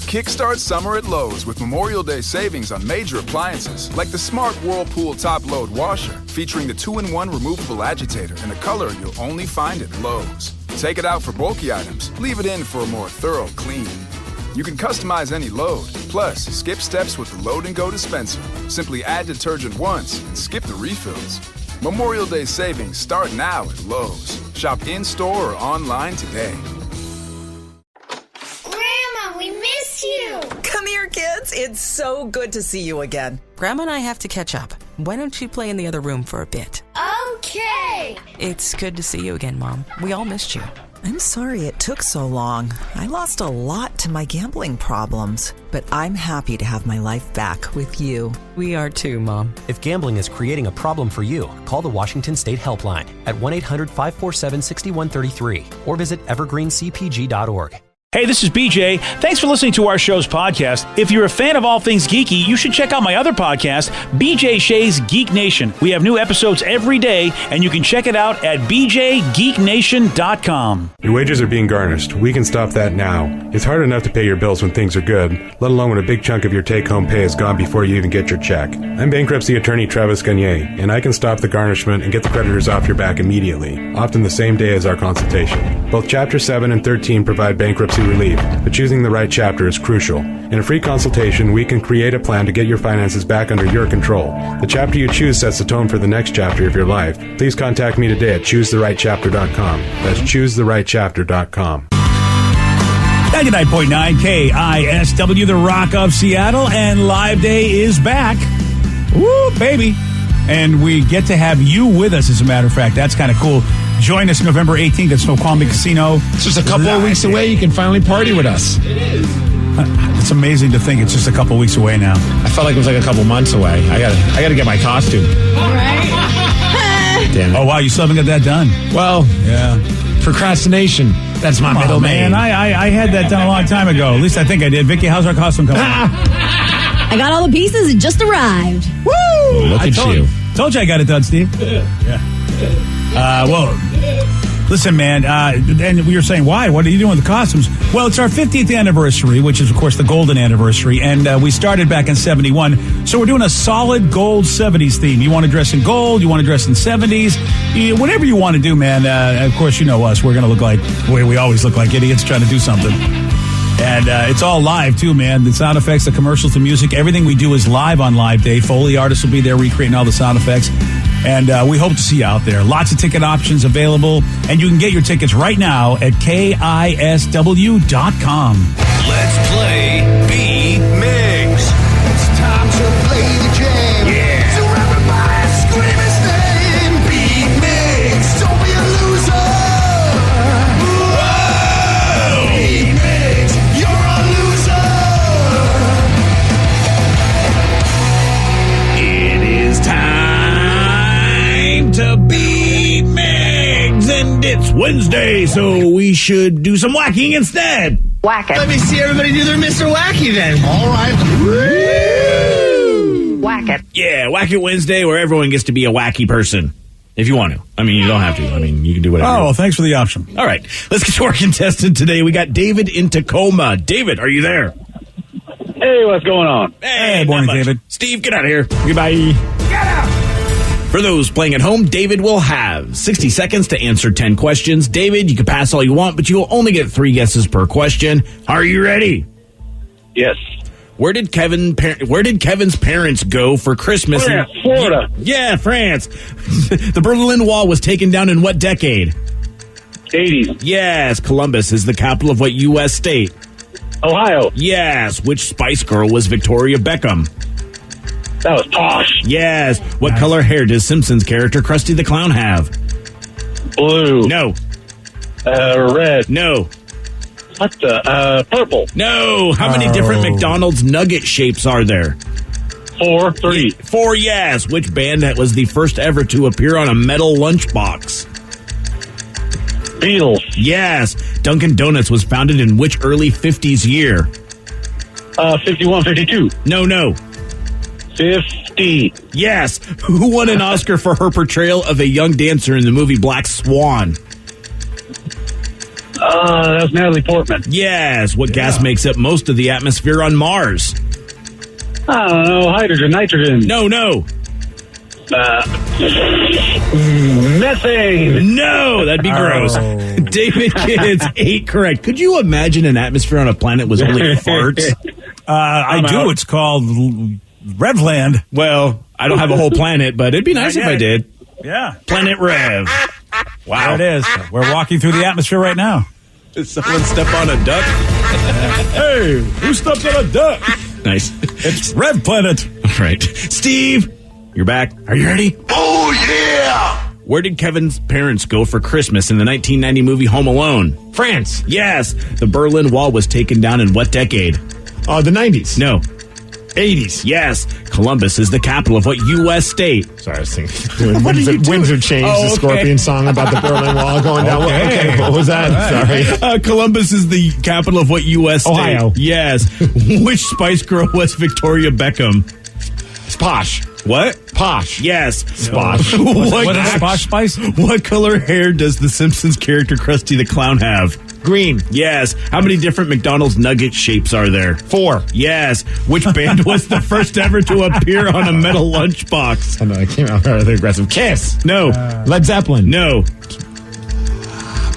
Kickstart summer at Lowe's with Memorial Day savings on major appliances like the Smart Whirlpool Top Load Washer, featuring the 2-in-1 removable agitator in a color you'll only find at Lowe's. Take it out for bulky items, leave it in for a more thorough clean. You can customize any load, plus skip steps with the Load and Go dispenser. Simply add detergent once and skip the refills. Memorial Day savings start now at Lowe's. Shop in-store or online today. We missed you! Come here, kids. It's so good to see you again. Grandma and I have to catch up. Why don't you play in the other room for a bit? Okay! It's good to see you again, Mom. We all missed you. I'm sorry it took so long. I lost a lot to my gambling problems, but I'm happy to have my life back with you. We are too, Mom. If gambling is creating a problem for you, call the Washington State Helpline at 1-800-547-6133 or visit evergreencpg.org. Hey, this is BJ. Thanks for listening to our show's podcast. If you're a fan of all things geeky, you should check out my other podcast, BJ Shea's Geek Nation. We have new episodes every day, and you can check it out at bjgeeknation.com. Your wages are being garnished. We can stop that now. It's hard enough to pay your bills when things are good, let alone when a big chunk of your take-home pay is gone before you even get your check. I'm bankruptcy attorney Travis Gagne, and I can stop the garnishment and get the creditors off your back immediately, often the same day as our consultation. Both Chapter 7 and 13 provide bankruptcy relief, but choosing the right chapter is crucial. In a free consultation, we can create a plan to get your finances back under your control. The chapter you choose sets the tone for the next chapter of your life. Please contact me today at choosetherightchapter.com. That's choosetherightchapter.com. 99.9 KISW, the Rock of Seattle, and Live Day is back. Woo, baby. And we get to have you with us, as a matter of fact. That's kind of cool. Join us November 18th at Snoqualmie Casino. It's just a couple of weeks away. You can finally party with us. It is. It's amazing to think it's just a couple weeks away now. I felt like it was like a couple months away. I gotta get my costume. All right. Damn it. Oh, wow. You still haven't got that done? Well, yeah. Procrastination. That's my middle name. I had that done a long time ago. At least I think I did. Vicky, how's our costume coming? I got all the pieces. It just arrived. Woo! Look at you. Told you I got it done, Steve. Yeah. Well, listen, man, and we were saying, why? What are you doing with the costumes? Well, it's our 50th anniversary, which is, of course, the golden anniversary, and we started back in 71, so we're doing a solid gold 70s theme. You want to dress in gold, you want to dress in 70s, whatever you want to do, man. Of course, you know us. We're going to look like, we always look like idiots trying to do something. And it's all live, too, man. The sound effects, the commercials, the music, everything we do is live on Live Day. Foley artists will be there recreating all the sound effects. And we hope to see you out there. Lots of ticket options available. And you can get your tickets right now at KISW.com. Let's play B-Migs. It's time to play the game. Yeah. So everybody scream his name. B-Migs. Don't be a loser. Whoa. B-Migs. You're a loser. It is time to be Migs, and it's Wednesday, so we should do some whacking instead. Whack it. Let me see everybody do their Mr. Wacky then. All right. Woo! Whack it. Yeah, Whack It Wednesday, where everyone gets to be a wacky person. If you want to. I mean, you don't have to. I mean, you can do whatever. Oh, well, thanks for the option. All right, let's get to our contestant today. We got David in Tacoma. David, are you there? Hey, what's going on? Hey, morning, David. Steve, get out of here. Goodbye. Get out! For those playing at home, David will have 60 seconds to answer 10 questions. David, you can pass all you want, but you will only get 3 guesses per question. Are you ready? Yes. Where did Kevin's parents go for Christmas? Florida. Yeah, France. The Berlin Wall was taken down in what decade? 80s. Yes. Columbus is the capital of what U.S. state? Ohio. Yes. Which Spice Girl was Victoria Beckham? That was Tosh. Yes. What color hair does Simpsons character Krusty the Clown have? Blue. No. Red. No. What the? Purple. No. How many different McDonald's nugget shapes are there? 4. 3. 4, yes. Which band that was the first ever to appear on a metal lunchbox? Beatles. Yes. Dunkin' Donuts was founded in which early 50s year? 51, 52. No. 50. Yes. Who won an Oscar for her portrayal of a young dancer in the movie Black Swan? That's Natalie Portman. Yes. What gas makes up most of the atmosphere on Mars? I don't know. Hydrogen, nitrogen. No. Methane. No, that'd be gross. David gets 8 correct. Could you imagine an atmosphere on a planet was only farts? I do. Out. It's called Revland. Well, I don't have a whole planet, but it'd be nice if I did. Yeah. Planet Rev. Wow. There it is. We're walking through the atmosphere right now. Did someone step on a duck? Hey, who stepped on a duck? Nice. It's Rev Planet. All right. Steve, you're back. Are you ready? Oh, yeah! Where did Kevin's parents go for Christmas in the 1990 movie Home Alone? France. Yes. The Berlin Wall was taken down in what decade? The 90s. No. 80s. Yes. Columbus is the capital of what U.S. state? Sorry, I was thinking. Winds of Change, the Scorpion song about the Berlin Wall going down. Okay. What was that? Right. Sorry. Columbus is the capital of what U.S. state? Ohio. Yes. Which Spice Girl was Victoria Beckham? Posh. What? Posh. Yes. Posh. What is Posh Spice? What color hair does the Simpsons character Krusty the Clown have? Green. Yes. How many different McDonald's nugget shapes are there? 4. Yes. Which band was the first ever to appear on a metal lunchbox? I know, it came out rather aggressive. Kiss. No. Led Zeppelin. No.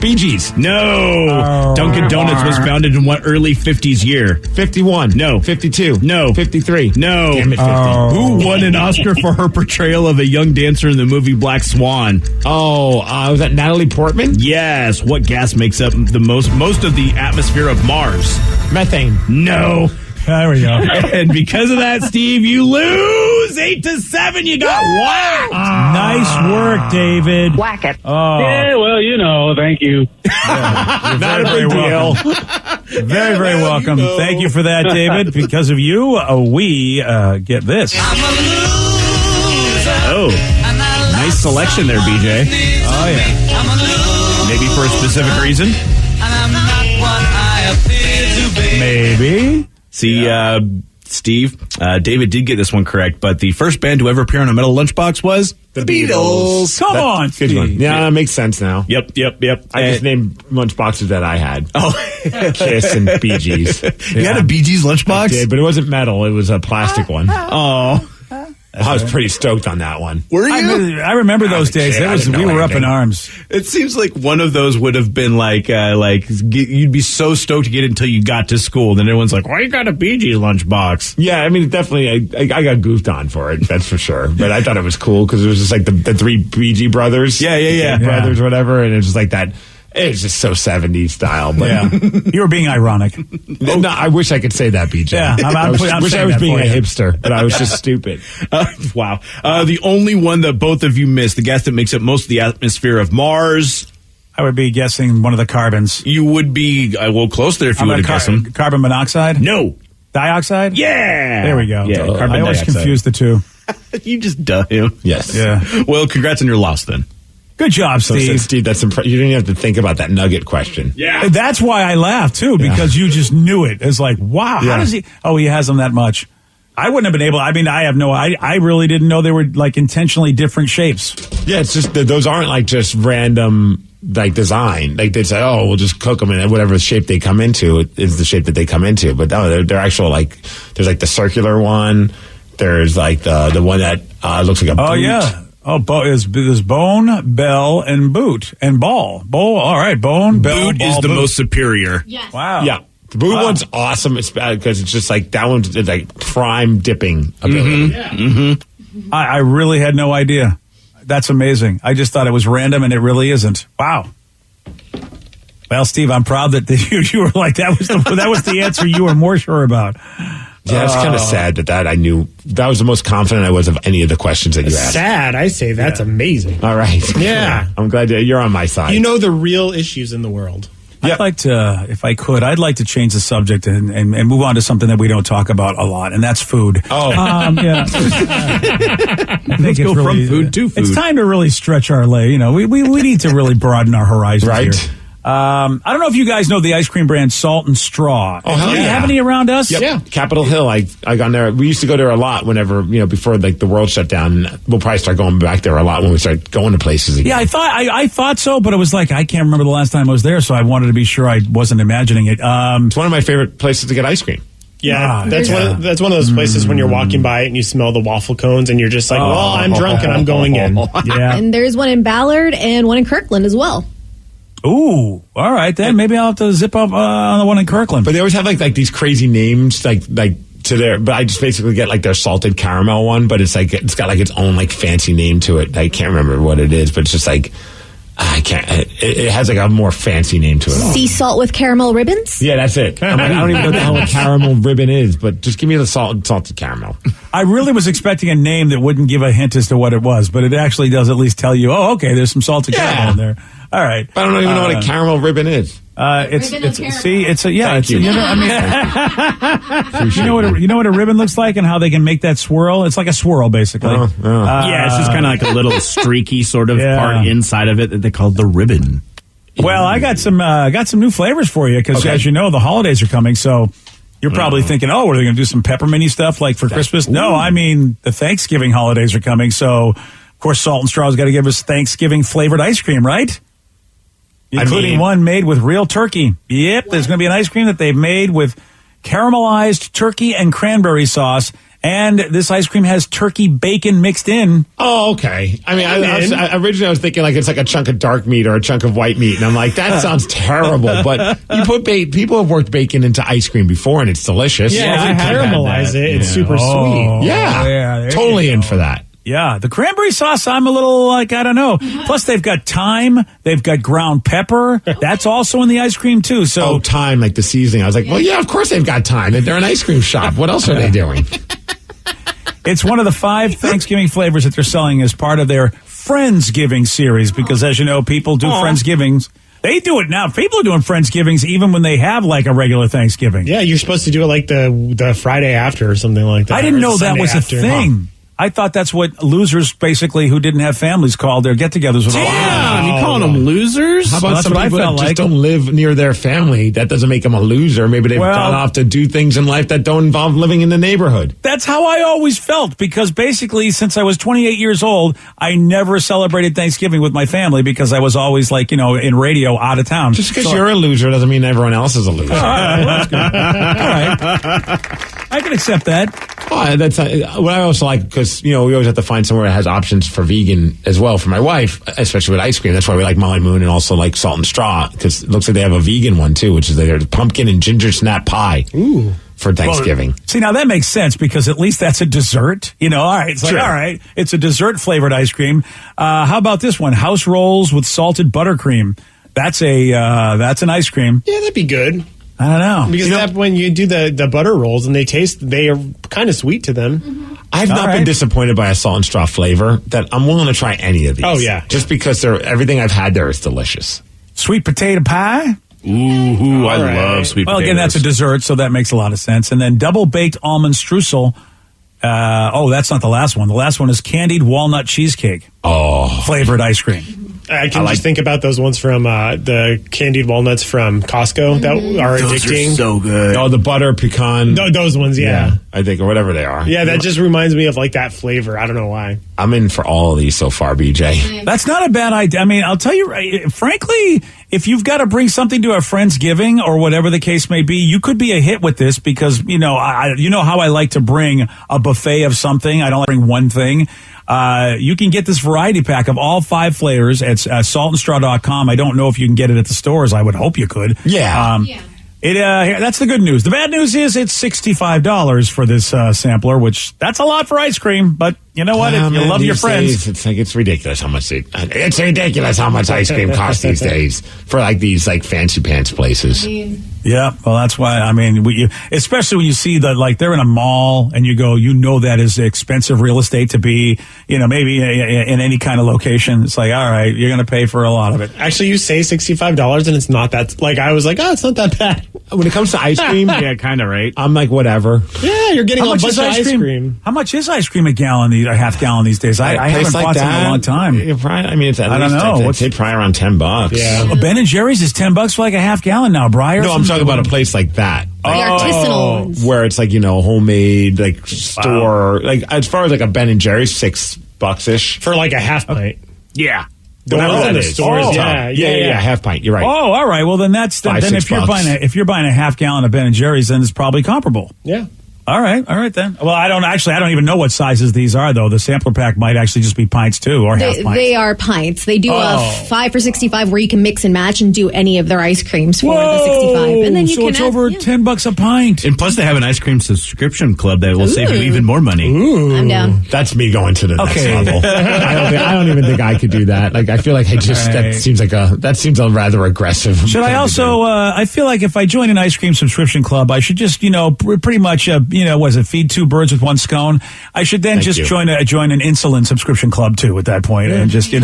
Bee Gees. No. Dunkin' Donuts was founded in what early 50s year? 51. No. 52. No. 53. No. Damn it, 50. Who won an Oscar for her portrayal of a young dancer in the movie Black Swan? Was that Natalie Portman? Yes. What gas makes up the most of the atmosphere of Mars? Methane. No. There we go. And because of that, Steve, you lose 8-7. You got whacked. Nice work, David. Whack it. Oh. Yeah, well, thank you. Not a big deal. Very, very welcome. Thank you for that, David. Because of you, we get this. Oh, nice selection there, BJ. Oh, yeah. Maybe for a specific reason? Maybe. See, Steve, David did get this one correct, but the first band to ever appear on a metal lunchbox was the Beatles. Come on, Good one. Yeah, that makes sense now. Yep. I just named lunchboxes that I had. Oh. Kiss and Bee Gees. You had a Bee Gees lunchbox? I did, but it wasn't metal. It was a plastic one. Oh. I was pretty stoked on that one. Were you? I remember those days. We were up in arms. It seems like one of those would have been you'd be so stoked to get it until you got to school. Then everyone's like, why you got a Bee Gees lunchbox? Yeah, I mean, definitely, I got goofed on for it, that's for sure. But I thought it was cool because it was just like the 3 Bee Gees brothers. Yeah. Brothers, whatever. And it was just like that. It was just so 70s style. But yeah. You were being ironic. No, I wish I could say that, BJ. Yeah, I wish I was being a hipster, but I was just stupid. Wow. The only one that both of you missed, the gas that makes up most of the atmosphere of Mars. I would be guessing one of the carbons. You would be, close there if you would have guessed them. Carbon monoxide? No. Dioxide? Yeah. There we go. Yeah, carbon I always dioxide. confuse the two. You just duh him. Yes. Yeah. Well, congrats on your loss then. Good job, So Steve. Steve, that's you didn't have to think about that nugget question. Yeah. That's why I laughed, too, because you just knew it. It's like, wow, how does he? Oh, he has them that much. I wouldn't have been able. I mean, I really didn't know they were like intentionally different shapes. Yeah, it's just that those aren't like just random like design. Like they say, oh, we'll just cook them in whatever shape they come into is the shape that they come into. But no, they're actual like there's like the circular one. There's like the one that looks like a boot. Oh yeah. Oh, there's bone, bell, and boot, and ball. All right, bone, bell, boot ball, is the boot. most superior. Yes. Wow. Yeah. The boot one's awesome. It's because it's just like that one's like prime dipping ability. Mm-hmm. I really had no idea. That's amazing. I just thought it was random, and it really isn't. Wow. Well, Steve, I'm proud that you were like that was the answer you were more sure about. Yeah, it's kind of sad that I knew that was the most confident I was of any of the questions that you asked. Sad, I say that's amazing. All right. Yeah. I'm glad you're on my side. You know the real issues in the world. I'd like to, if I could, I'd like to change the subject and move on to something that we don't talk about a lot, and that's food. Oh. Yeah. Let's go from food to food. It's time to really stretch our leg. You know, we need to really broaden our horizons right? here. I don't know if you guys know the ice cream brand Salt and Straw. Oh, hell Do you yeah. have any around us? Yep. Yeah. Capitol Hill. I gone there. We used to go there a lot whenever, before like the world shut down. We'll probably start going back there a lot when we start going to places again. Yeah, I thought so, but it was like I can't remember the last time I was there, so I wanted to be sure I wasn't imagining it. It's one of my favorite places to get ice cream. Yeah, Ah, that's yeah. that's one of those places when you're walking by it and you smell the waffle cones and you're just like, well, I'm drunk and I'm going in. Yeah. And there's one in Ballard and one in Kirkland as well. Ooh, all right then. Maybe I'll have to zip up on the one in Kirkland. But they always have like these crazy names, like to their. But I just basically get like their salted caramel one, but it's like it's got like its own like fancy name to it. I can't remember what it is, but it's just like I can't. It has like a more fancy name to it. Sea salt with caramel ribbons? Yeah, that's it. I'm like, I don't even know what the hell a caramel ribbon is, but just give me the salted caramel. I really was expecting a name that wouldn't give a hint as to what it was, but it actually does at least tell you, oh, okay, there's some salted caramel in there. All right. But I don't even know what a caramel ribbon is. It's a yeah. Thank you. You know what a ribbon looks like and how they can make that swirl. It's like a swirl, basically. Yeah, it's just kind of like a little streaky sort of part inside of it that they call the ribbon. Well, I got some new flavors for you because, as you know, the holidays are coming. So you're probably thinking, oh, are they going to do some pepperminty stuff like for Christmas? No, I mean the Thanksgiving holidays are coming. So, of course, Salt and Straw's got to give us Thanksgiving flavored ice cream, right? Including one made with real turkey. Yep, there's going to be an ice cream that they've made with caramelized turkey and cranberry sauce. And this ice cream has turkey bacon mixed in. Oh, okay. I mean, originally I was thinking like it's like a chunk of dark meat or a chunk of white meat, and I'm like, that sounds terrible. But you put people have worked bacon into ice cream before, and it's delicious. Yeah, if you caramelize it, it's super sweet. Yeah, totally in for that. Yeah, the cranberry sauce, I'm a little like, I don't know. Plus, they've got thyme. They've got ground pepper. That's also in the ice cream, too. So thyme, like the seasoning. I was like, well, yeah, of course they've got thyme. They're an ice cream shop. What else are they doing? It's one of the 5 Thanksgiving flavors that they're selling as part of their Friendsgiving series because, as you know, people do Friendsgivings. They do it now. People are doing Friendsgivings even when they have like a regular Thanksgiving. Yeah, you're supposed to do it like the Friday after or something like that. I didn't know that was a thing. I thought that's what losers, basically, who didn't have families called their get-togethers. Damn, you calling them losers? How about some people that just don't live near their family? That doesn't make them a loser. Maybe they've gone off to do things in life that don't involve living in the neighborhood. That's how I always felt, because basically, since I was 28 years old, I never celebrated Thanksgiving with my family because I was always, like, in radio, out of town. Just because you're a loser doesn't mean everyone else is a loser. All right, well, that's good. All right. I can accept that. Oh, that's what I also like, because we always have to find somewhere that has options for vegan as well for my wife, especially with ice cream. That's why we like Molly Moon and also like Salt and Straw, because it looks like they have a vegan one too, which is their pumpkin and ginger snap pie. Ooh. For Thanksgiving. Well, see, now that makes sense because at least that's a dessert. All right, it's like, all right, it's a dessert flavored ice cream. How about this one? House rolls with salted buttercream. That's an ice cream. Yeah, that'd be good. I don't know. Because when you do the butter rolls and they are kind of sweet to them. Mm-hmm. I've not been disappointed by a Salt and Straw flavor that I'm willing to try any of these. Oh, yeah. Just because everything I've had there is delicious. Sweet potato pie. Ooh, I love sweet potatoes. Well, again, that's a dessert, so that makes a lot of sense. And then double baked almond streusel. That's not the last one. The last one is candied walnut cheesecake. Oh, flavored ice cream. I can just think about those ones from the candied walnuts from Costco that are those addicting. Are so good. Oh, the butter pecan. Those ones, yeah. I think, or whatever they are. Yeah, that just reminds me of like that flavor. I don't know why. I'm in for all of these so far, BJ. That's not a bad idea. I mean, I'll tell you, frankly, if you've got to bring something to a Friendsgiving or whatever the case may be, you could be a hit with this because, you know how I like to bring a buffet of something. I don't like to bring one thing. You can get this variety pack of all 5 flavors at saltandstraw.com. I don't know if you can get it at the stores. I would hope you could. Yeah. That's the good news. The bad news is it's $65 for this sampler, which that's a lot for ice cream. But you know what? If you love your friends, it's ridiculous how much it's ridiculous how much ice cream costs these days for like these like fancy pants places. Yeah, well, that's why. I mean, especially when you see that, like, they're in a mall and you go, that is expensive real estate to be, maybe in any kind of location. It's like, all right, you're going to pay for a lot of it. Actually, you say $65 and it's not that. Like, I was like, oh, it's not that bad. When it comes to ice cream, yeah, kind of right. I'm like, whatever. Yeah, Yeah, you're getting How a much bunch is of ice cream. How much is ice cream a half gallon these days? I haven't bought them in a long time. I mean, it's at I least, don't know. I'd say probably around $10. Yeah. Ben and Jerry's is $10 for like a half gallon now, Briar. No, I'm talking about a place like that. The artisanal ones. Where it's like, homemade, like store. Like, as far as like a Ben and Jerry's, $6-ish. For like a half pint. Yeah. Whatever ones that in the is. stores, yeah. Half pint. You're right. Oh, all right. Well, then then if you're buying a half gallon of Ben and Jerry's, then it's probably comparable. Yeah. All right then. Well, I don't even know what sizes these are though. The sampler pack might actually just be pints too, or half pints. They are pints. They do a 5 for $65 where you can mix and match and do any of their ice creams for the 65, and then you so can it's over $10 a pint. And plus, they have an ice cream subscription club that will save you even more money. Ooh. I'm down. That's me going to the next level. I don't even think I could do that. Like, I feel like that seems a rather aggressive. Should I also? I feel like if I join an ice cream subscription club, I should just pretty much feed 2 birds with 1 scone. I should then join an insulin subscription club too. At that point, and just why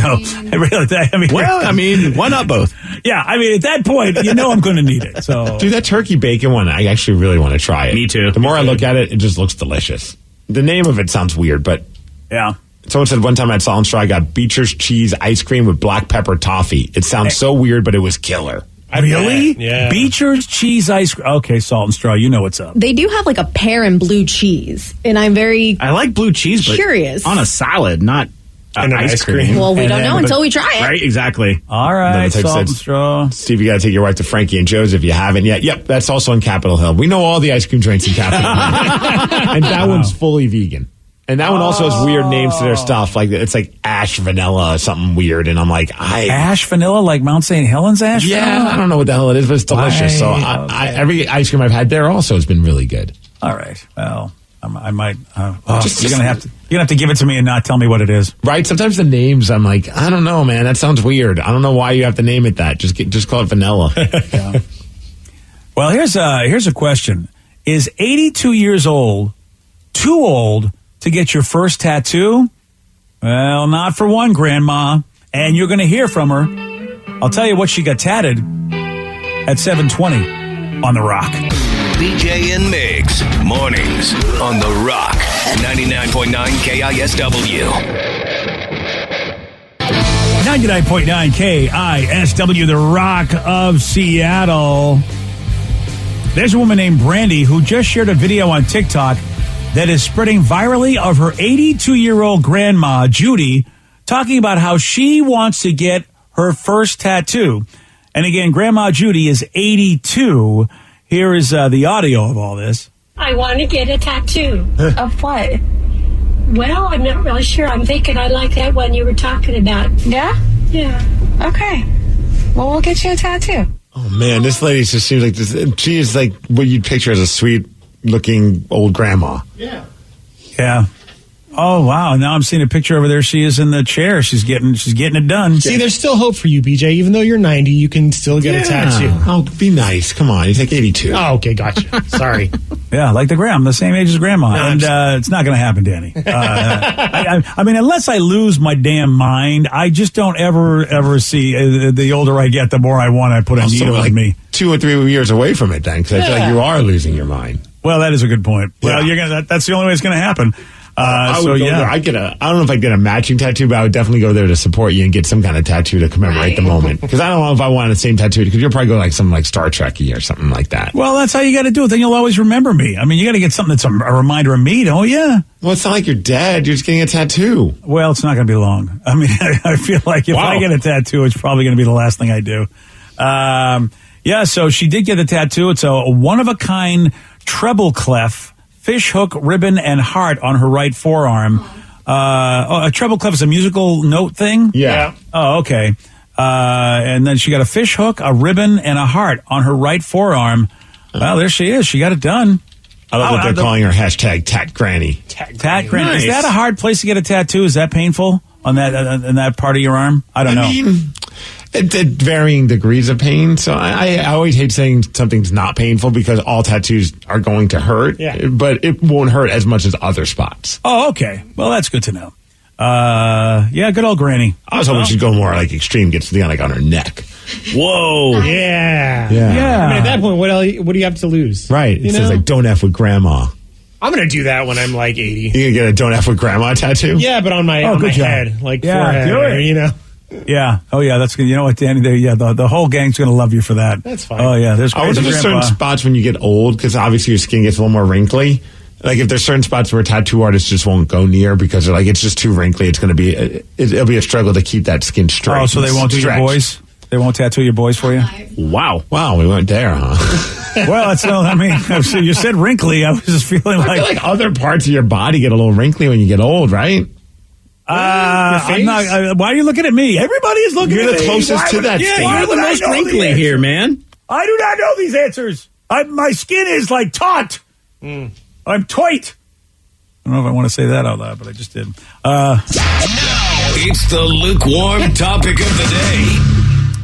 not both? Yeah, I mean, at that point, I'm going to need it. So, dude, that turkey bacon one, I actually really want to try it. Me too. The more I look at it, it just looks delicious. The name of it sounds weird, but yeah. Someone said one time at Salt and Straw, I got Beecher's cheese ice cream with black pepper toffee. It sounds so weird, but it was killer. Really? Yeah. Beecher's cheese ice cream. Okay, Salt and Straw, you know what's up. They do have like a pear and blue cheese, and I like blue cheese, but curious on a salad, not and ice cream. Well, we don't know until we try it. Right? Exactly. All right, Salt and Straw. Steve, you got to take your wife to Frankie and Joe's if you haven't yet. Yep, that's also in Capitol Hill. We know all the ice cream joints in Capitol Hill. And that one's fully vegan. And that one also has weird names to their stuff. Like, it's like ash vanilla or something weird. And I'm like, ash vanilla, like Mount St. Helens ash vanilla? I don't know what the hell it is, but it's delicious. So every ice cream I've had there also has been really good. All right. Well, I might. You're gonna have to give it to me and not tell me what it is. Right. Sometimes the names, I'm like, I don't know, man. That sounds weird. I don't know why you have to name it that. Just call it vanilla. Yeah. Well, here's a question: is 82 years old too old to get your first tattoo? Well, not for one, Grandma. And you're going to hear from her. I'll tell you what she got tatted at 7:20 on The Rock. BJ and Migs, mornings on The Rock, 99.9 KISW. 99.9 KISW, The Rock of Seattle. There's a woman named Brandy who just shared a video on TikTok that is spreading virally of her 82-year-old grandma, Judy, talking about how she wants to get her first tattoo. And again, Grandma Judy is 82. Here is the audio of all this. I want to get a tattoo. Of what? Well, I'm not really sure. I'm thinking I like that one you were talking about. Yeah? Yeah. Okay. Well, we'll get you a tattoo. Oh, man, this lady just seems like this. She is like what you'd picture as a sweet-looking old grandma. Yeah. Yeah. Oh, wow. Now I'm seeing a picture over there. She is in the chair. She's getting it done. See, there's still hope for you, BJ. Even though you're 90, you can still get a tattoo. Oh, be nice. Come on. You take 82. Oh, okay. Gotcha. Sorry. Yeah, like I'm the same age as Grandma. No, and it's not going to happen, Danny. I mean, unless I lose my damn mind, I just don't ever see the older I get, the more I want to put a needle in me. 2 or 3 years away from it, then, because I feel like you are losing your mind. Well, that is a good point. Well, that's the only way it's going to happen. I don't know if I'd get a matching tattoo, but I would definitely go there to support you and get some kind of tattoo to commemorate the moment. Because I don't know if I want the same tattoo, because you'll probably go like something like Star Trek-y or something like that. Well, that's how you got to do it. Then you'll always remember me. I mean, you got to get something that's a reminder of me, don't you? Well, it's not like you're dead. You're just getting a tattoo. Well, it's not going to be long. I mean, I feel like if I get a tattoo, it's probably going to be the last thing I do. So she did get a tattoo. It's a one-of-a-kind treble clef, fish hook, ribbon, and heart on her right forearm. A treble clef is a musical note thing? Yeah. Oh, okay. And then she got a fish hook, a ribbon, and a heart on her right forearm. Well, there she is. She got it done. I love that they're calling her hashtag Tat Granny. Tat Granny. Nice. Is that a hard place to get a tattoo? Is that painful on that part of your arm? I don't know. I mean, at varying degrees of pain. So I always hate saying something's not painful because all tattoos are going to hurt. Yeah. But it won't hurt as much as other spots. Oh, okay. Well, that's good to know. Good old Granny. I was hoping she'd go more like extreme, get something like on her neck. Whoa. Yeah. Yeah. I mean, at that point, what do you have to lose? Right. It says like, don't F with Grandma. I'm going to do that when I'm like 80. You gonna get a "Don't F with Grandma" tattoo? Yeah, but on my head, like forehead, do it. you know. Yeah. Oh, yeah. That's good. You know what, Danny? The whole gang's going to love you for that. That's fine. Oh, yeah. There's I wonder if there's certain spots when you get old, because obviously your skin gets a little more wrinkly. Like if there's certain spots where tattoo artists just won't go near because they're like, it's just too wrinkly. It's going to be, it'll be a struggle to keep that skin straight. Oh, so they won't do your boys? They won't tattoo your boys for you? Wow, we went there, huh? Well, it's no. I mean, you said wrinkly. I was just feeling I feel like other parts of your body get a little wrinkly when you get old, right? I'm not. Why are you looking at me? Everybody is looking at me. You're the closest to that state. You're the most wrinkly here, man. I do not know these answers. My skin is like taut. I'm tight. I don't know if I want to say that out loud, but I just did. It's the lukewarm topic of the day.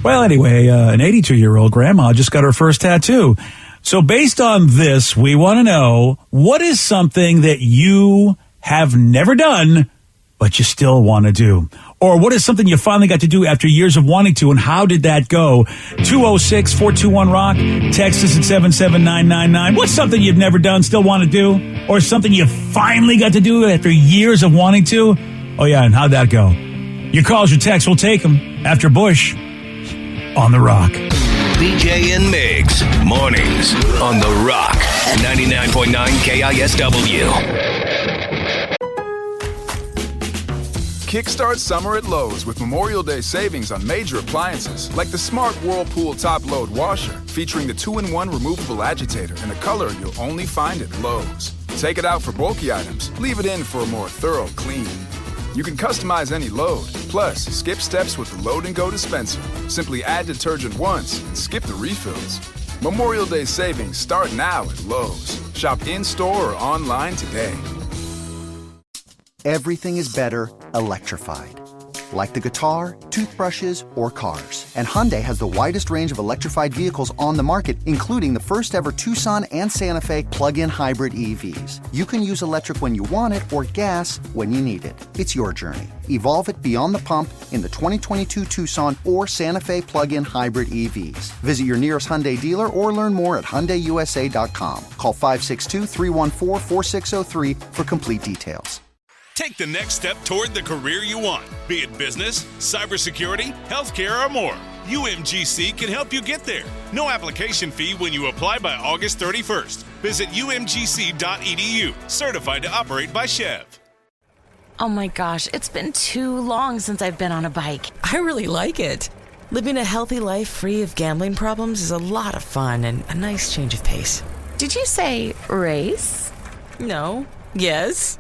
Well, anyway, an 82-year-old grandma just got her first tattoo. So based on this, we want to know, what is something that you have never done, but you still want to do? Or what is something you finally got to do after years of wanting to, and how did that go? 206-421-ROCK. Text us at 77999. What's something you've never done, still want to do? Or something you finally got to do after years of wanting to? Oh, yeah, and how'd that go? Your calls, your texts, we'll take them after Bush on The Rock. BJ and Migs, mornings on The Rock, 99.9 KISW. Kickstart summer at Lowe's with Memorial Day savings on major appliances like the smart Whirlpool top-load washer featuring the 2-in-1 removable agitator in a color you'll only find at Lowe's. Take it out for bulky items, leave it in for a more thorough clean. You can customize any load, plus skip steps with the Load and Go dispenser. Simply add detergent once and skip the refills. Memorial Day savings start now at Lowe's. Shop in-store or online today. Everything is better electrified. Like the guitar, toothbrushes, or cars. And Hyundai has the widest range of electrified vehicles on the market, including the first ever Tucson and Santa Fe plug-in hybrid EVs. You can use electric when you want it or gas when you need it. It's your journey. Evolve it beyond the pump in the 2022 Tucson or Santa Fe plug-in hybrid EVs. Visit your nearest Hyundai dealer or learn more at HyundaiUSA.com. Call 562-314-4603 for complete details. Take the next step toward the career you want, be it business, cybersecurity, healthcare, or more. UMGC can help you get there. No application fee when you apply by August 31st. Visit umgc.edu, certified to operate by Chev. Oh my gosh, it's been too long since I've been on a bike. I really like it. Living a healthy life free of gambling problems is a lot of fun and a nice change of pace. Did you say race? No. Yes.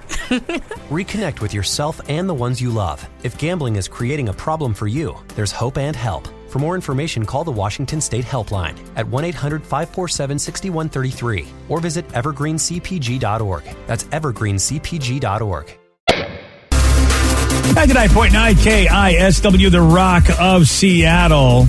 Reconnect with yourself and the ones you love. If gambling is creating a problem for you, there's hope and help. For more information, call the Washington State Helpline at 1-800-547-6133 or visit evergreencpg.org. That's evergreencpg.org. 99.9 KISW, The Rock of Seattle.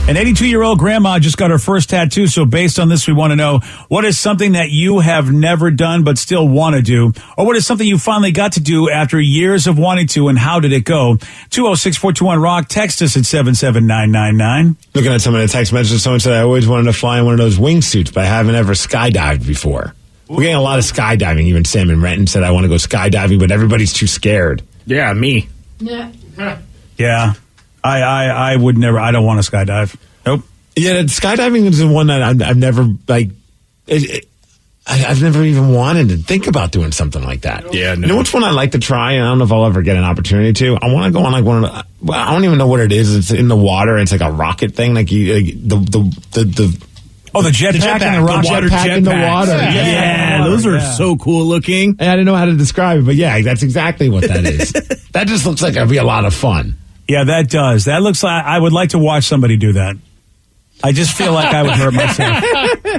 An 82-year-old grandma just got her first tattoo, so based on this, we want to know, what is something that you have never done but still want to do? Or what is something you finally got to do after years of wanting to, and how did it go? 206-421-ROCK. Text us at 77999. Looking at some of the text messages, someone said, I always wanted to fly in one of those wingsuits, but I haven't ever skydived before. We're getting a lot of skydiving. Even Sam in Renton said, I want to go skydiving, but everybody's too scared. Yeah, me. Yeah. I would never. I don't want to skydive. Nope. Yeah, skydiving is the one that I've never like. I've never even wanted to think about doing something like that. Yeah, no. You know which one I'd like to try, and I don't know if I'll ever get an opportunity to. I want to go on like one of the. Well, I don't even know what it is. It's in the water. It's like a rocket thing. Like the. Oh, the jetpack and the rocket jetpack in the water. Yeah, those are so cool looking. I didn't know how to describe it, but yeah, that's exactly what that is. That just looks like it'd be a lot of fun. Yeah, that does. That looks like I would like to watch somebody do that. I just feel like I would hurt myself.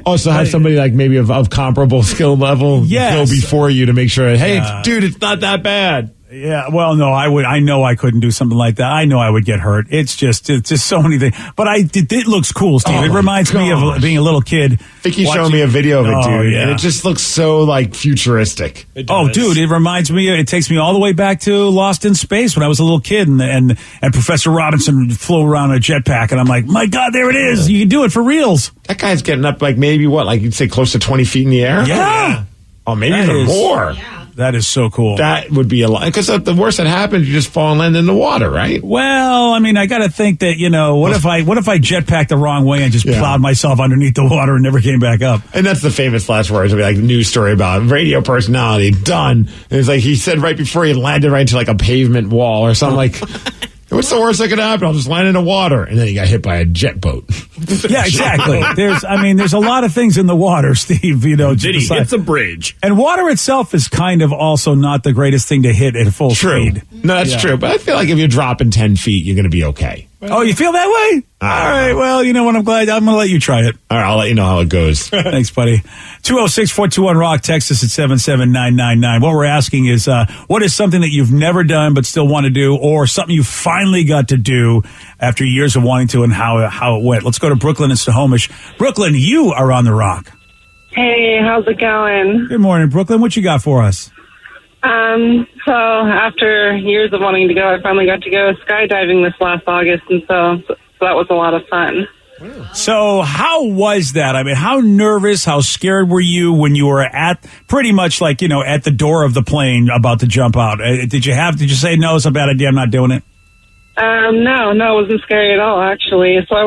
Also, have somebody like maybe of comparable skill level go before you to make sure, hey, dude, it's not that bad. Yeah, well, no, I know I couldn't do something like that. I know I would get hurt. It's just so many things. But it looks cool, Steve. It reminds me of being a little kid. Vicky showed me a video of it, dude, and it just looks so like futuristic. Oh, dude, it reminds me. It takes me all the way back to Lost in Space when I was a little kid, and Professor Robinson flew around a jetpack, and I'm like, my God, there it is! You can do it for reals. That guy's getting up like maybe like you'd say close to 20 feet in the air. Yeah. Oh, maybe even more. That is so cool. That would be a lot. Because the worst that happens, you just fall and land in the water, right? Well, I mean, I got to think that, what if I jetpacked the wrong way and just plowed myself underneath the water and never came back up? And that's the famous last words. It'll be like the news story about radio personality done. And it's like he said right before he landed right into like a pavement wall or something like. What's the worst that could happen? I'll just land in the water. And then he got hit by a jet boat. Yeah, exactly. There's a lot of things in the water, Steve, Did he hit the bridge? And water itself is kind of also not the greatest thing to hit at full speed. No, that's true. But I feel like if you're dropping 10 feet, you're going to be okay. Oh, you feel that way? All right. Well, you know what? I'm glad. I'm going to let you try it. All right. I'll let you know how it goes. Thanks, buddy. 206-421-ROCK, text us at 77999. What we're asking is, what is something that you've never done but still want to do, or something you finally got to do after years of wanting to, and how it went? Let's go to Brooklyn and Snohomish. Brooklyn, you are on the Rock. Hey, how's it going? Good morning, Brooklyn. What you got for us? So after years of wanting to go, I finally got to go skydiving this last August, and so that was a lot of fun. So how was that? I mean, how nervous, how scared were you when you were at pretty much like, at the door of the plane about to jump out? Did you say, no, it's a bad idea, I'm not doing it? No, it wasn't scary at all, actually. So I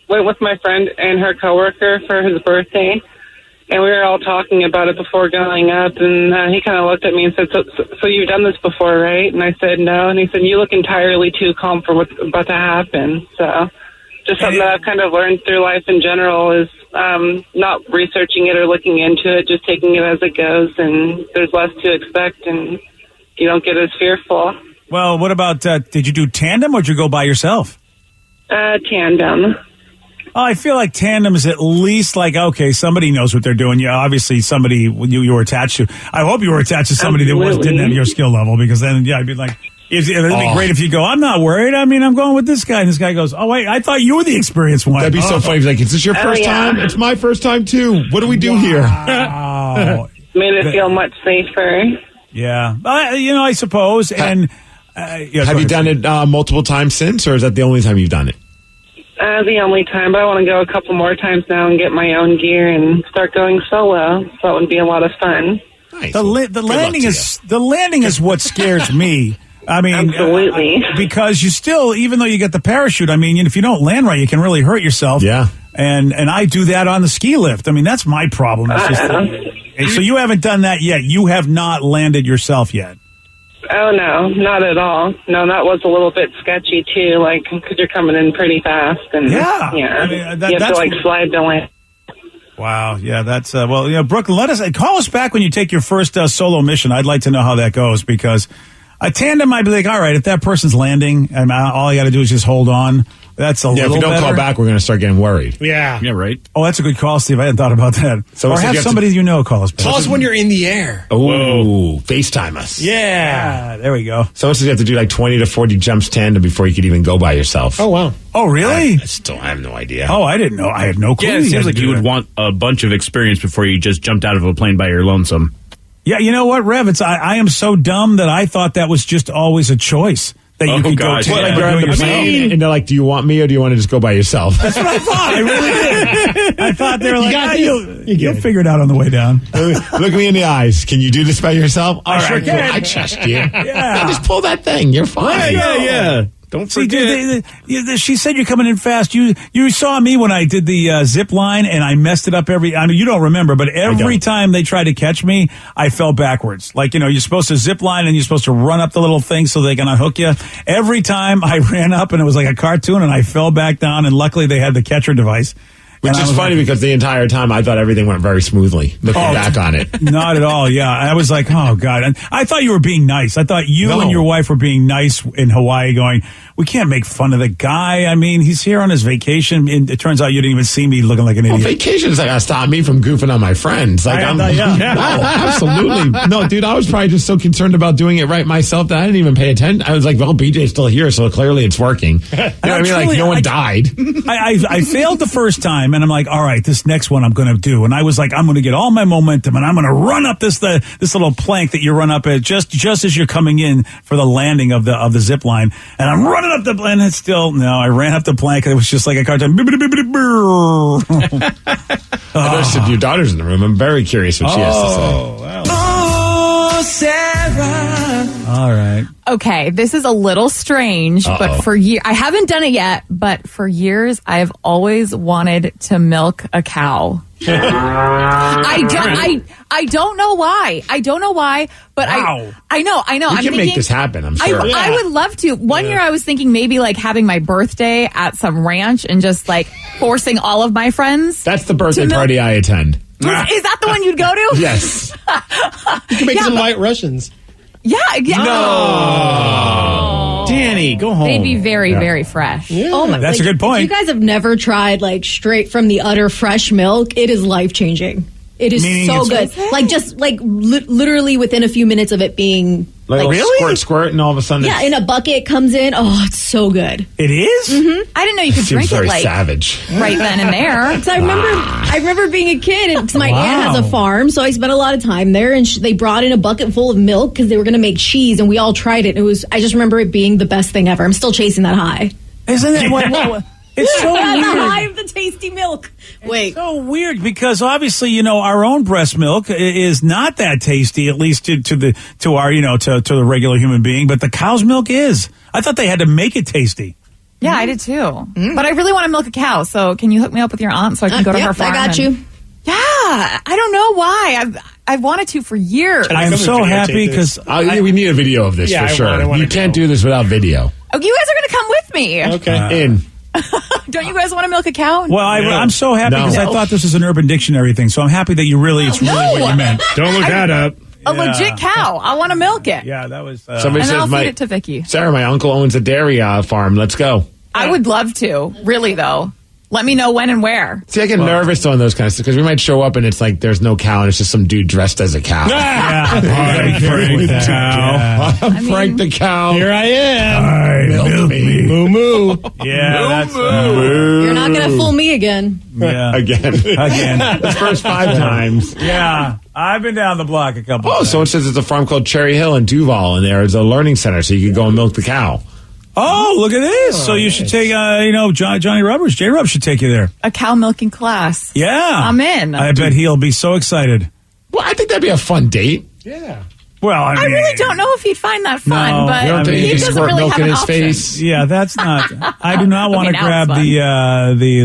went with my friend and her coworker for his birthday. And we were all talking about it before going up, and he kind of looked at me and said, so you've done this before, right? And I said, no. And he said, you look entirely too calm for what's about to happen. So just something that I've kind of learned through life in general is not researching it or looking into it, just taking it as it goes, and there's less to expect, and you don't get as fearful. Well, what about, did you do tandem, or did you go by yourself? Tandem. Oh, I feel like tandem is at least like, okay, somebody knows what they're doing. Yeah, obviously somebody you were attached to. I hope you were attached to somebody that didn't have your skill level, because then, I'd be like, it'd be great if you go, I'm not worried. I mean, I'm going with this guy. And this guy goes, oh, wait, I thought you were the experienced one. That'd be so funny. He's like, is this your first time? It's my first time, too. What do we do here? Made it feel much safer. Yeah. I suppose. And have you done it multiple times since, or is that the only time you've done it? The only time, but I want to go a couple more times now and get my own gear and start going solo. So that would be a lot of fun. Nice. The landing is what scares me. I mean, absolutely, because you still, even though you get the parachute, I mean, if you don't land right, you can really hurt yourself. Yeah, and I do that on the ski lift. I mean, that's my problem. So you haven't done that yet. You have not landed yourself yet. Oh, no, not at all. No, that was a little bit sketchy, too, because you're coming in pretty fast. And yeah. I mean, you have to, slide to land. Wow, yeah, that's, Brooklyn, call us back when you take your first solo mission. I'd like to know how that goes, because a tandem, I'd be like, all right, if that person's landing, and all I got to do is just hold on. That's a little if we don't better. call back, we're going to start getting worried. Yeah. Yeah, right. Oh, that's a good call, Steve. I hadn't thought about that. So or have somebody call us back. Call us when you're in the air. Oh, FaceTime us. Yeah. There we go. Someone says you have to do like 20 to 40 jumps tandem before you could even go by yourself. Oh, wow. Oh, really? I have no idea. Oh, I didn't know. I had no clue. Yeah, it seems like you would want a bunch of experience before you just jumped out of a plane by your lonesome. Yeah, you know what, Rev? I am so dumb that I thought that was just always a choice. That you could go to the plane, and they're like, do you want me or do you want to just go by yourself? That's what I thought. I really did. I thought they were like, you'll figure it out on the way down. Look me in the eyes. Can you do this by yourself? All right, sure can. I trust you. Yeah. Just pull that thing. You're fine. Yeah. Don't forget. She said you're coming in fast. You saw me when I did the zip line, and I messed it up I mean, you don't remember, but every time they tried to catch me, I fell backwards. Like, you're supposed to zip line, and you're supposed to run up the little thing so they can unhook you. Every time I ran up, and it was like a cartoon, and I fell back down, and luckily they had the catcher device. Which is funny because the entire time I thought everything went very smoothly, looking back on it. Not at all, yeah. I was like, oh, God. And I thought you were being nice. I thought you and your wife were being nice in Hawaii, going, we can't make fun of the guy. I mean, he's here on his vacation, and it turns out you didn't even see me looking like an idiot. Vacation's like, stop me from goofing on my friends. Like, no, absolutely. No, dude, I was probably just so concerned about doing it right myself that I didn't even pay attention. I was like, well, BJ's still here, so clearly it's working. You know what I mean? Like, no one died. I failed the first time, and I'm like, all right, this next one I'm going to do. And I was like, I'm going to get all my momentum, and I'm going to run up this little plank that you run up at just as you're coming in for the landing of the zip line. And I'm running up the plank, and it's still, no, I ran up the plank, and it was just like a cartoon. I noticed your daughter's in the room. I'm very curious what she has to say. All right. Okay, this is a little strange, but for years, I haven't done it yet, but for years, I've always wanted to milk a cow. I don't know why. But Wow. I know. We I'm can thinking, make this happen, I'm sure. I would love to. One year I was thinking maybe like having my birthday at some ranch and just like forcing all of my friends. That's the birthday party I attend. Is that the one you'd go to? Yes. You can make some White Russians. Yeah. No. Danny, go home. They'd be very, very fresh. Yeah. Oh my! That's a good point. If you guys have never tried like straight from the udder fresh milk, it is life changing. It is Meaning so it's- good. Like just like literally within a few minutes of it being Like squirt, and all of a sudden yeah, in a bucket comes in. Oh, it's so good. It is? Mm-hmm. I didn't know you could seems drink very it like savage. right then and there. So I remember being a kid, and 'cause my aunt has a farm, so I spent a lot of time there. And they brought in a bucket full of milk because they were going to make cheese, and we all tried it. I just remember it being the best thing ever. I'm still chasing that high. Isn't it? What? It's so The weird. high of the tasty milk. Wait, It's so weird because obviously, our own breast milk is not that tasty, at least to the regular human being, but the cow's milk is. I thought they had to make it tasty. Yeah, I did too. But I really want to milk a cow. So can you hook me up with your aunt so I can go to her farm? I got you. Yeah, I don't know why. I've wanted to for years. I'm so happy because we need a video of this for sure. You can't do this without video. Oh, you guys are going to come with me. Okay. Don't you guys want to milk a cow? Well, I'm so happy because I thought this was an Urban Dictionary thing. So I'm happy that it's really what you meant. Don't look that up. A legit cow. I want to milk it. Yeah, that was. Somebody and says I'll feed it to Vicky. Sarah, my uncle owns a dairy farm. Let's go. I would love to. Really, though. Let me know when and where. See, I get nervous on those kind of stuff because we might show up and it's like there's no cow and it's just some dude dressed as a cow. Yeah. I'm Frank the cow. Here I am. Milk me. Moo moo. Yeah, that's. You're not going to fool me again. Yeah. Again. The first 5 times. Yeah. I've been down the block a couple Oh, times. so it says it's a farm called Cherry Hill in Duval, and there's a learning center so you could go and milk the cow. Oh, look at this. So you should take, Johnny Rubbers. J-Rub should take you there. A cow milking class. Yeah. I'm in. I bet he'll be so excited. Well, I think that'd be a fun date. Yeah. Well, I mean, really don't know if he'd find that fun, No, but you don't think he you can doesn't squirt really milk have in an his option. face? Yeah, that's not. I do not want to now grab it's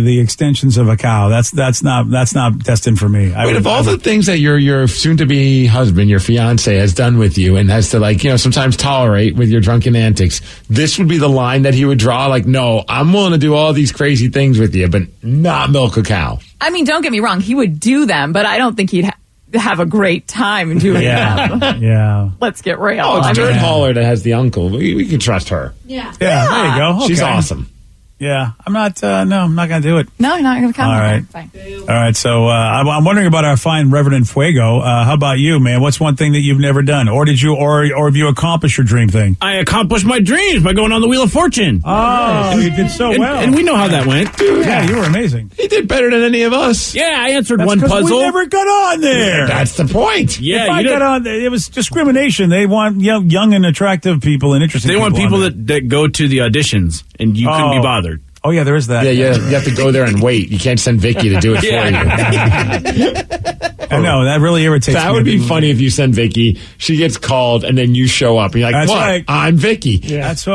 the extensions of a cow. That's not destined for me. Wait, of all the things that your soon-to-be husband, your fiance, has done with you and has to sometimes tolerate with your drunken antics, this would be the line that he would draw. Like, no, I'm willing to do all these crazy things with you, but not milk a cow. I mean, don't get me wrong. He would do them, but I don't think he'd have a great time doing them. Yeah. Let's get real. Oh, it's Dirt Hauler that has the uncle. We can trust her. Yeah. Yeah, there you go. She's Okay. awesome. Yeah, I'm not going to do it. No, you're not going to come. All right. Fine. All right, so I'm wondering about our fine Reverend Fuego. How about you, man? What's one thing that you've never done? Or did you, or have you accomplished your dream thing? I accomplished my dreams by going on the Wheel of Fortune. Oh, you did so well. And we know how that went. Yeah, you were amazing. He did better than any of us. Yeah, I answered That's one 'cause puzzle. we never got on there. That's the point. Yeah, if I got on, it was discrimination. They want young and attractive people and interesting. They want people on that go to the auditions, and you couldn't be bothered. Oh yeah, there is that. Yeah, you have to go there and wait. You can't send Vicky to do it for you. I know, that really irritates me. That would be funny if you send Vicky. She gets called, and then you show up. And you're like, That's what? right. I'm Vicky. Yeah. That's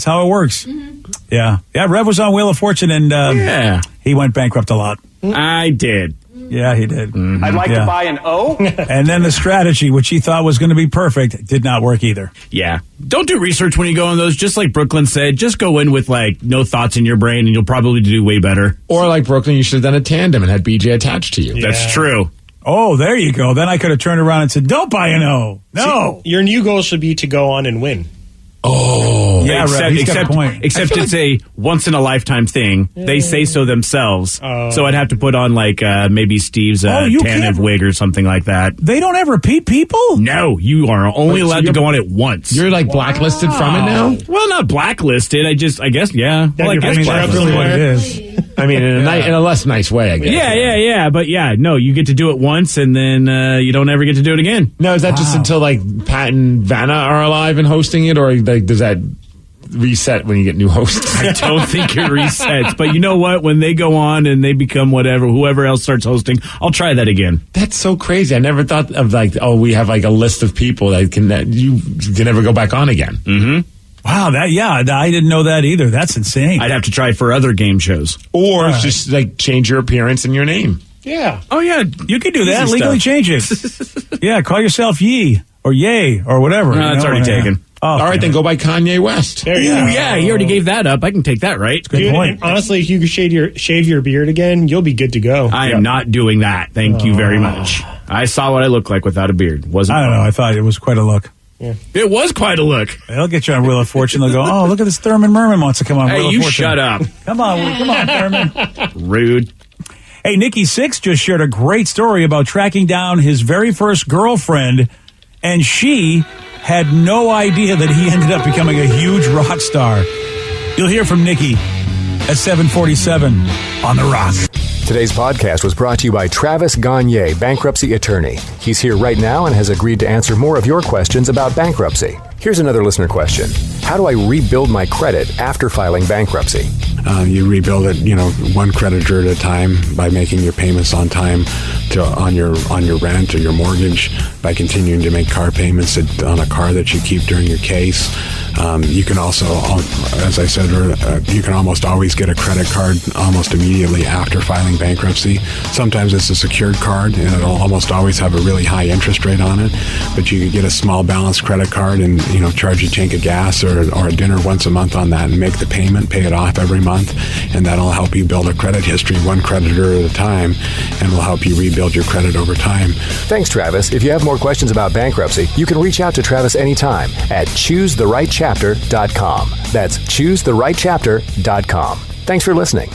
how it works. Yeah. Rev was on Wheel of Fortune, and he went bankrupt a lot. I did. Yeah, he did. I'd like to buy an O. And then the strategy, which he thought was going to be perfect, did not work either. Yeah. Don't do research when you go on those. Just like Brooklyn said, just go in with no thoughts in your brain, and you'll probably do way better. Or like Brooklyn, you should have done a tandem and had BJ attached to you. Yeah. That's true. Oh, there you go. Then I could have turned around and said, don't buy an O. No. See, your new goal should be to go on and win. Oh, yeah, he's got a point. Except it's a once in a lifetime thing. Yeah. They say so themselves. So I'd have to put on maybe Steve's tannin wig or something like that. They don't ever repeat people? No, you are only allowed to go on it once. You're blacklisted from it now? Well, not blacklisted. I guess, yeah. Well, I guess that's really what it is. I mean, in a less nice way, I guess. Yeah. But no, you get to do it once, and then you don't ever get to do it again. No, is that just until Pat and Vanna are alive and hosting it, or does that reset when you get new hosts. I don't think it resets. But you know what? When they go on and they become whoever else starts hosting, I'll try that again. That's so crazy. I never thought of we have like a list of people that you can never go back on again. Mm-hmm. Wow, I didn't know that either. That's insane. I'd have to try for other game shows. Or just change your appearance and your name. Yeah. Oh, yeah. You can do that. Easy Legally stuff. change it. Yeah, call yourself Yee or Yay or whatever. No, it's already taken. Oh, all right, then go by Kanye West. There you go. Yeah, he already gave that up. I can take that, right? Good point. Honestly, if you shave your beard again, you'll be good to go. I am not doing that. Thank you very much. I saw what I looked like without a beard. I don't know. I thought it was quite a look. Yeah. It was quite a look. They'll get you on Wheel of Fortune. They'll go, oh, look at this Thurman Merman wants to come on Wheel of Hey, you Fortune. shut up. Come on, Thurman. Rude. Hey, Nikki Sixx just shared a great story about tracking down his very first girlfriend, and she had no idea that he ended up becoming a huge rock star. You'll hear from Nikki at 7:47 on The Rock. Today's podcast was brought to you by Travis Gagne, bankruptcy attorney. He's here right now and has agreed to answer more of your questions about bankruptcy. Here's another listener question. How do I rebuild my credit after filing bankruptcy? You rebuild it, one creditor at a time by making your payments on time on your rent or your mortgage, by continuing to make car payments on a car that you keep during your case. You can also, as I said, you can almost always get a credit card almost immediately after filing bankruptcy. Sometimes it's a secured card, and it'll almost always have a really high interest rate on it. But you could get a small balance credit card and charge a tank of gas or a dinner once a month on that, and make the payment, pay it off every month, and that'll help you build a credit history one creditor at a time, and will help you rebuild your credit over time. Thanks, Travis. If you have more questions about bankruptcy, you can reach out to Travis anytime at ChooseTheRightChapter.com. That's ChooseTheRightChapter.com. Thanks for listening.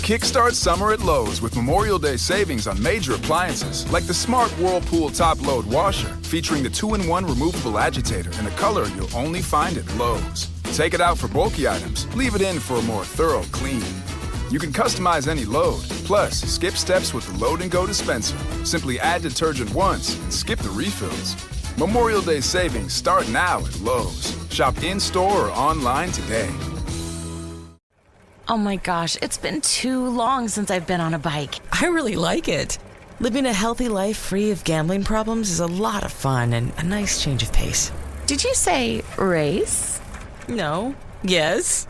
Kickstart summer at Lowe's with Memorial Day savings on major appliances like the smart Whirlpool top-load washer featuring the 2-in-1 removable agitator in a color you'll only find at Lowe's. Take it out for bulky items, leave it in for a more thorough clean. You can customize any load, plus skip steps with the Load and Go dispenser. Simply add detergent once and skip the refills. Memorial Day savings start now at Lowe's. Shop in-store or online today. Oh my gosh, it's been too long since I've been on a bike. I really like it. Living a healthy life free of gambling problems is a lot of fun and a nice change of pace. Did you say race? No. Yes.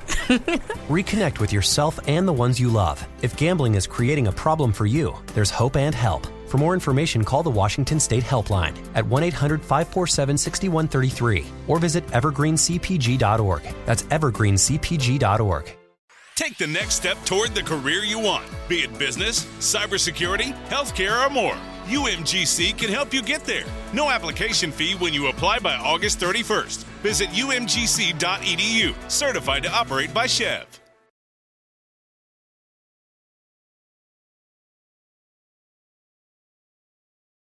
Reconnect with yourself and the ones you love. If gambling is creating a problem for you, there's hope and help. For more information, call the Washington State Helpline at 1-800-547-6133 or visit evergreencpg.org. That's evergreencpg.org. Take the next step toward the career you want, be it business, cybersecurity, healthcare, or more. UMGC can help you get there. No application fee when you apply by August 31st. Visit umgc.edu, certified to operate by Chev.